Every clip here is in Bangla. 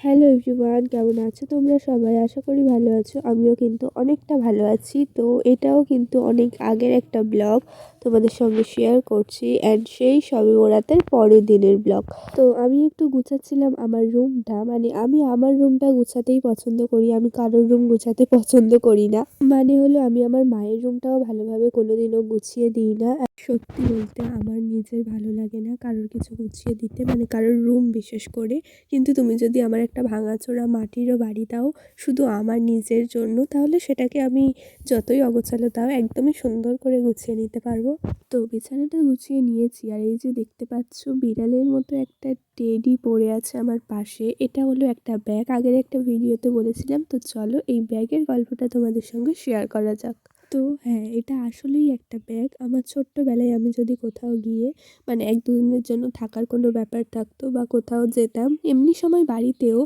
হ্যালো এভরিওয়ান, কেমন আছো তোমরা সবাই? আশা করি ভালো আছো। আমিও কিন্তু অনেকটা ভালো আছি। তো এটাও কিন্তু অনেক আগের একটা ব্লগ তোমাদের সঙ্গে শেয়ার করছি, অ্যান্ড সেই শবে বরাতের পরের দিনের ব্লগ। তো আমি একটু গুছাচ্ছিলাম আমার রুমটা, মানে আমি আমার রুমটা গুছাতেই পছন্দ করি, আমি কারোর রুম গুছাতে পছন্দ করি না। মানে হলো আমি আমার মায়ের রুমটাও ভালোভাবে কোনোদিনও গুছিয়ে দিই না। সত্যি বলতে আমার নিজের ভালো লাগে না কারোর কিছু গুছিয়ে দিতে, মানে কারোর রুম বিশেষ করে। কিন্তু তুমি যদি আমার একটা ভাঙাচোরা মাটিরও বাড়ি দাও শুধু আমার নিজের জন্য, তাহলে সেটাকে আমি যতই অগোছালো দাও একদমই সুন্দর করে গুছিয়ে নিতে পারবো। তো বিছানাটা গুছিয়ে নিয়েছি, আর এই যে দেখতে পাচ্ছ বিড়ালের মতো একটা টেডি পড়ে আছে আমার পাশে। এটা হলো একটা ব্যাগ, আগের একটা ভিডিওতে বলেছিলাম। তো চলো এই ব্যাগের গল্পটা তোমাদের সঙ্গে শেয়ার করা যাক। তো হ্যাঁ, এটা আসলেই একটা ব্যাগ। আমার ছোট্টবেলায় আমি যদি কোথাও গিয়ে মানে 1-2 দিনের জন্য থাকার কোনো ব্যাপার থাকতো বা কোথাও যেতাম, এমনি সময় বাড়িতেও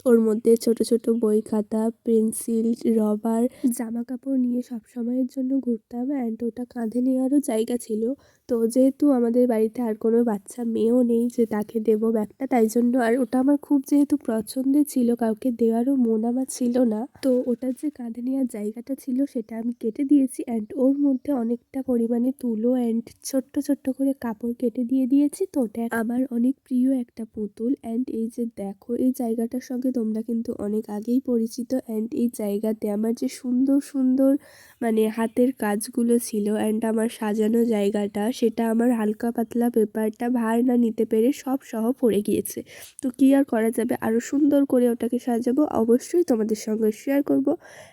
ওর মধ্যে ছোট ছোট বই খাতা, পেন্সিল, রবার, জামা কাপড় নিয়ে সব সময়ের জন্য ঘুরতাম, অ্যান্ড ওটা কাঁধে নেওয়ারও জায়গা ছিল। তো যেহেতু আমাদের বাড়িতে আর কোনো বাচ্চা মেয়েও নেই যে তাকে দেবো ব্যাগটা, তাই জন্য আর ওটা আমার খুব যেহেতু পছন্দের ছিল, কাউকে দেওয়ারও মন আমার ছিল না। তো ওটার যে কাঁধে নেওয়ার জায়গাটা ছিল সেটা আমি কেটে দিয়েছি, অ্যান্ড ওর মধ্যে অনেকটা পরিমাণে তুলো অ্যান্ড ছোট্ট ছোট্ট করে কাপড় কেটে দিয়েছি। তো ওটা আমার অনেক প্রিয় একটা পুতুল। অ্যান্ড এই যে দেখো, এই জায়গাটার সঙ্গে তোমরা কিন্তু অনেক আগেই পরিচিত। অ্যান্ড এই জায়গাতে আমার যে সুন্দর সুন্দর মানে হাতের কাজগুলো ছিল, অ্যান্ড আমার সাজানো জায়গাটা, সেটা আমার হালকা পাতলা পেপারটা ভার না নিতে পেরে সব সহ পড়ে গিয়েছে। তো কী আর করা যাবে, আরও সুন্দর করে ওটাকে সাজাবো, অবশ্যই তোমাদের সঙ্গে শেয়ার করব।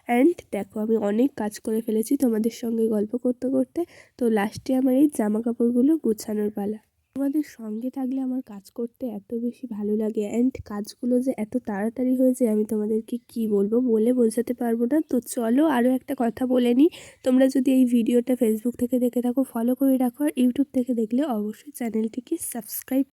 অ্যান্ড দেখো আমি অনেক কাজ করে ফেলেছি তোমাদের সঙ্গে গল্প করতে করতে। তো লাস্টে আমার এই জামা কাপড়গুলো গুছানোর পালা। তোমাদের সঙ্গে থাকলে আমার কাজ করতে এত বেশি ভালো লাগে, অ্যান্ড কাজগুলো যে এত তাড়াতাড়ি হয়ে যায় আমি তোমাদেরকে কি বলবো, বলে বোঝাতে পারবো না। তো চলো আরও একটা কথা বলে নিই। তোমরা যদি এই ভিডিওটা ফেসবুক থেকে দেখে থাকো ফলো করে রাখো, আর ইউটিউব থেকে দেখলে অবশ্যই চ্যানেলটিকে সাবস্ক্রাইব